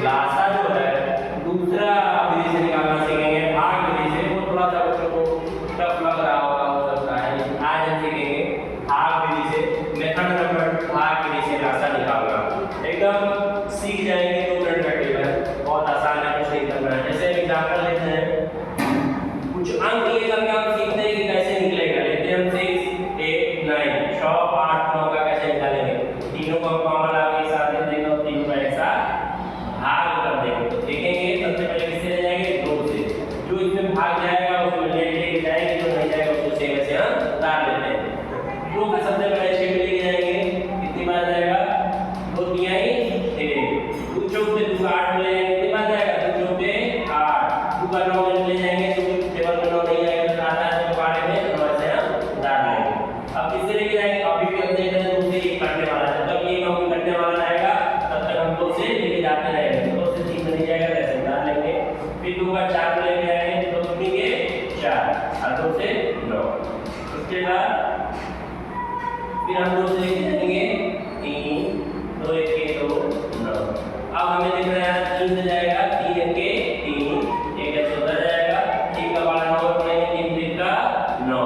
लासा जो है दूसरा विधि से निकालना सीखेंगे, भाग विधि से। वो थोड़ा सा बच्चों को टफ लग रहा होगा, हो सकता है, लेकिन आज हम सीखेंगे भाग विधि से, मेथड नंबर भाग विधि से लासा निकालना। एकदम सीख जाएंगे, 2 मिनट का टेबल, बहुत आसान है, कुछ नहीं करना है। जैसे एग्जांपल लेते हैं, कुछ अंक ये करके हम सीखते हैं कि कैसे निकलेगा। लेते हैं हम 6 8 9 6 8 9 का कैसे निकालेंगे। तीनों को कॉमन आगे साथ में देंगे और तीनों का एक साथ भाग कर देंगे। तो देखेंगे सबसे पहले किससे ले जाएंगे, 2 से। जो इसमें भाग जाएगा उसमें लेके जाएंगे, जो नहीं जाएगा उसको सेम ऐसे हम उतार लेते हैं। 2 का सबसे पहले 6 में लेके जाएंगे, कितनी बार जाएगा, 2 तिहाई 1, 2 चौक से 2 8 में ले जाएंगे, कितनी बार जाएगा, 2 चौक से 8, 2 का 9 में ले जाएंगे, तो टेबल में 9 नहीं आएगा तो आता है तो बारे में 9 से हम उतार लेंगे। अब किससे लेके जाएंगे, अभी भी हम देख रहे हैं 2 से 1 काटने वाला है, जब ये 9 कटने वाला आएगा तब तक हम 2 से लेके जाते रहेंगे। 2 से 3 में नहीं जाएगा तो ऐसे उतार लेंगे, फिर 2 का 4 में लेके आएंगे, 2 3 के 4 और 2 से 9। उसके बाद फिर हम 2 से लेके जाएंगे 3, 2 1 के 2 9। अब हमें दिख रहा है 3 से जाएगा, 3 1 के 3, 1 ऐसे उधर जाएगा, 3 का वाला 9 बनाएंगे, 3 3 का 9।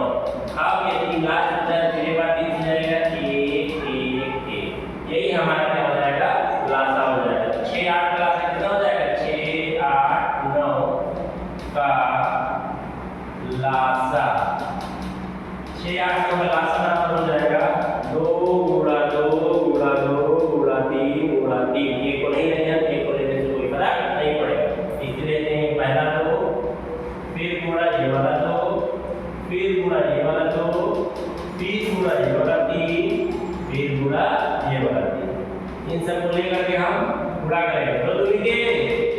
अब ये 3 लास्ट होता है, फिर एक बार 3 से जाएगा 1 1 1, यही हमारा क्या हो जाएगा, लासा हो जाएगा। 6 8 का लासा कितना हो जाएगा, 6 8 9 का लासा, 6 8 9 का लासा बराबर हो जाएगा 2 गुणा 2 गुणा 2 गुणा 3 गुणा 3। ये को नहीं लेंगे, एक को लेने से कोई फर्क नहीं पड़ेगा। इसलिए लेते हैं पहला 2, फिर गुणा ये वाला 2, फिर गुणा ये वाला 2, फिर गुणा ये वाला 3, फिर गुणा ये वाला 3। इन सब को लेकर के हम गुणा करेंगे। 2 दूनी के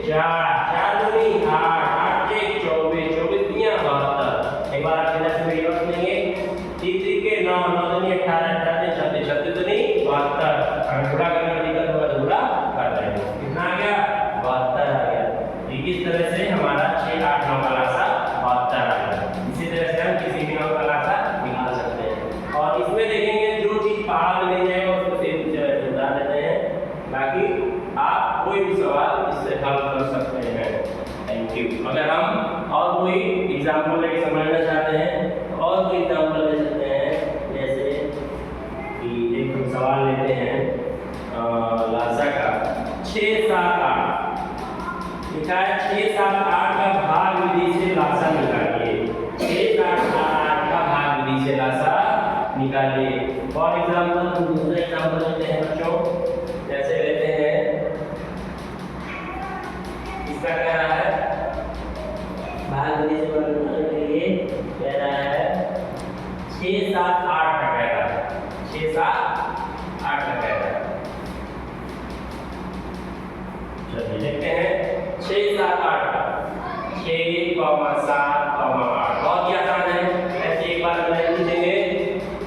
4, 4 दूनी 8, 8 के 24, 24 दुनिया 72। एक बार आप इधर से रिवर्स लेंगे, 3 3 के 9, 9 दूनी 18, 18 36, 36 दूनी 72। अगर गुणा करने में दिक्कत होगा तो गुणा कर लेंगे। कितना आ गया, 72 आ गया। इस तरह से हमारा 6 8 9 का लासा 72 आ गया। इसी तरह से हम किसी भी 9 का लासा निकाल सकते हैं। और इसमें देखेंगे जो चीज पहाड़ में नहीं जाएगा उसको सेम सुधार देते हैं। बाकी आप कोई भी सवाल इससे हल कर सकते हैं। Thank you. अगर हम और कोई एग्जाम्पल लेके समझना चाहते हैं तो और कोई एग्जाम्पल ले सकते हैं। जैसे कि एक सवाल लेते हैं लासा का 6 7 8 लिखा है, 6 7 8 का भाग विधि से लासा निकालिए। 6 7 8 का भाग विधि से लासा निकालिए। फॉर एग्जाम्पल हम दूसरा एग्जाम्पल लेते हैं बच्चों, जैसे लेते हैं, इसका कह रहा है भाग विधि से बनाने के लिए कह रहा है 6 7 8 का कह रहा है, 6 7 8 का कह रहा है। चलिए देखते हैं 6 7 8 का 6 7 8 बहुत ही आसान है। ऐसे एक बार लिखेंगे,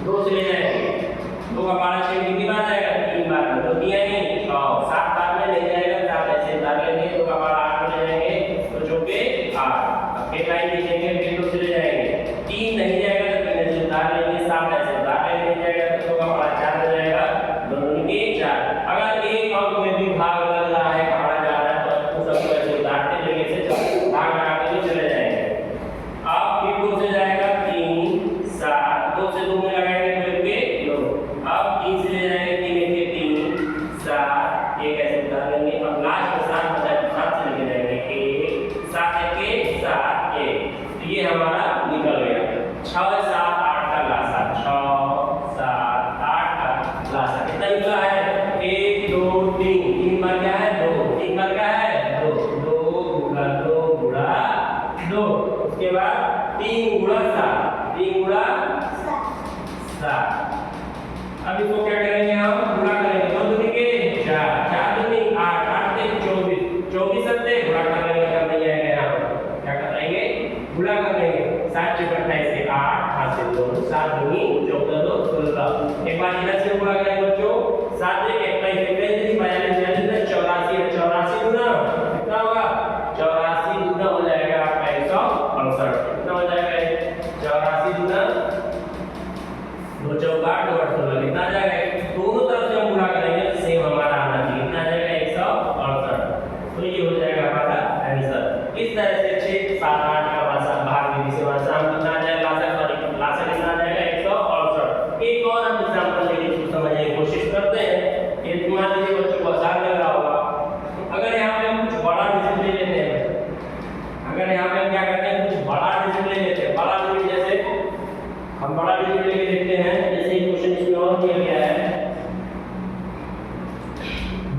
2 से ले जाएंगे, 2 का 12 6 कितनी बार जाएगा, 3 बार। 2 दिया नहीं 6 7 बार में ले जाएगा, 7 ऐसे उतार लेंगे, 2 का 12 8 में ले जाएंगे, तो चौके 8। अब फिर लाइन लिखेंगे, फिर 2 से ले जाएंगे, 3 नहीं जाएगा तो 3 ऐसे उतार लेंगे, 7 ऐसे उतार लेंगे, नहीं जाएगा तो 2 का 12 4 हो जाएगा, दोनों के 4। अगर एक अंक में भी भाग लग रहा है, पढ़ा जा रहा है, तो सबको ऐसे उतारते जगह से भाग लगा के चले जाएंगे। अब फिर 2 से जाएगा 3 7, 2 से 2 में लगाएंगे तो 1 के 2। अब 3 से ले जाएंगे, 3 1 के 3 7, 1 ऐसे उतार लेंगे। अब लास्ट में 7 बचा तो 7 से लेके जाएंगे 1 7 1 के 7 1। तो ये हमारा निकल गया 6 7 8 का लासा। 6 7 8 का लासा कितना निकला है, 1 2 3, 3 बार क्या है 2, 3 बार क्या है 2, 2 गुणा 2 गुणा 2। उसके बाद 3 गुणा 7, 3 गुणा 7। अब इसको क्या करेंगे, हम गुणा करेंगे, 2 दूनी के 4, 4 दूनी 8, 8 से 24, 24 सत्ते गुणा कर लेंगे, कर नहीं आएगा यहाँ क्या कर लेंगे, गुणा कर लेंगे। 7 × 28 के 8, 8 से 2, 7 दूनी 14 2 16। एक बार इधर से गुणा करेंगे बच्चों, 7 1 21 42 84, 84 गुना कितना होगा, 84 गुना हो जाएगा आपका 168। कितना हो जाएगा, 84 गुना 2 चौका 2 8 16 कितना आ जाएगा। दोनों तरफ से हम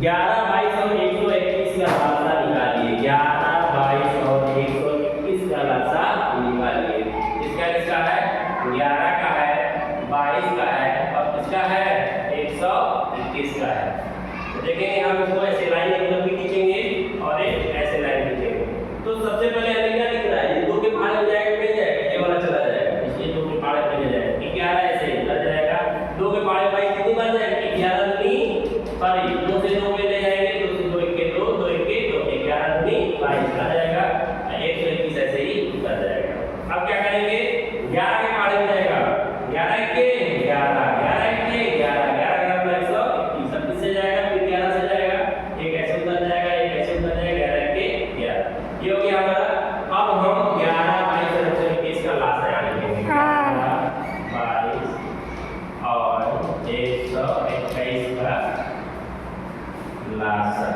11, 22 और 121 का लासा निकालिए। 11, 22 और 121 का लासा निकालिए। किसका है? 11 का है, 22 का है और किसका है? 121 का है। तो देखेंगे हम इसको ऐसे लाइन मतलब भी खींचेंगे और एक ऐसे लाइन खींचेंगे। तो सबसे पहले हमें क्या लिखना है? ये 2 के फाड़े हो जाएगा, मिल जाएगा, ये वाला चला जाएगा, इसलिए 2 के फाड़े मिल जाएगा। 11 ऐसे निकल जाएगा, 2 के फाड़े भाई कितनी बन जाएगी? 11 दूनी सॉरी 2 से 2 में ले जाएंगे, 2 से 2 1 के 2, 2 1 के 2, 11 दूनी 22 आ जाएगा, 121 ऐसे ही निकल जाएगा। अब क्या करेंगे? 11 के फाड़े हो जाएगा, 11 के 11, 11 के 11, 11 का 121 अब किससे जाएगा? फिर 11 से जाएगा, एक ऐसे उतर जाएगा, एक ऐसे उतर जाएगा, 11 के 11। ये हो गया हमारा। अब हम 11, 22 और 121 का लासा यहाँ लिखेंगे। 11, 22 और 121 का लासा।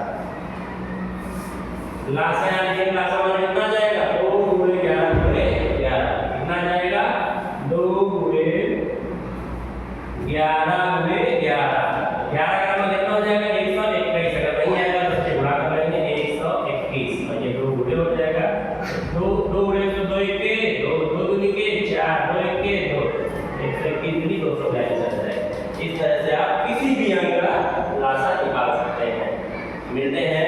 लासा यहाँ लिखेंगे, लासा हमारा कितना जाएगा? 2 गुणे 11 गुणे 11 कितना जाएगा? 2 गुणे 11 गुणे 11, 11 का मतलब कितना हो जाएगा? 121। अगर नहीं आएगा तो इससे गुणा कर लेंगे, 121 और ये 2 गुणे हो जाएगा। 2 गुणे तो 2 1 के 2, 2 दूनी के 4, 2 1 के 2, 121 दूनी 242 आ जाएगा। इस तरह से आप किसी भी अंक का लासा निकाल सकते हैं। मिलते हैं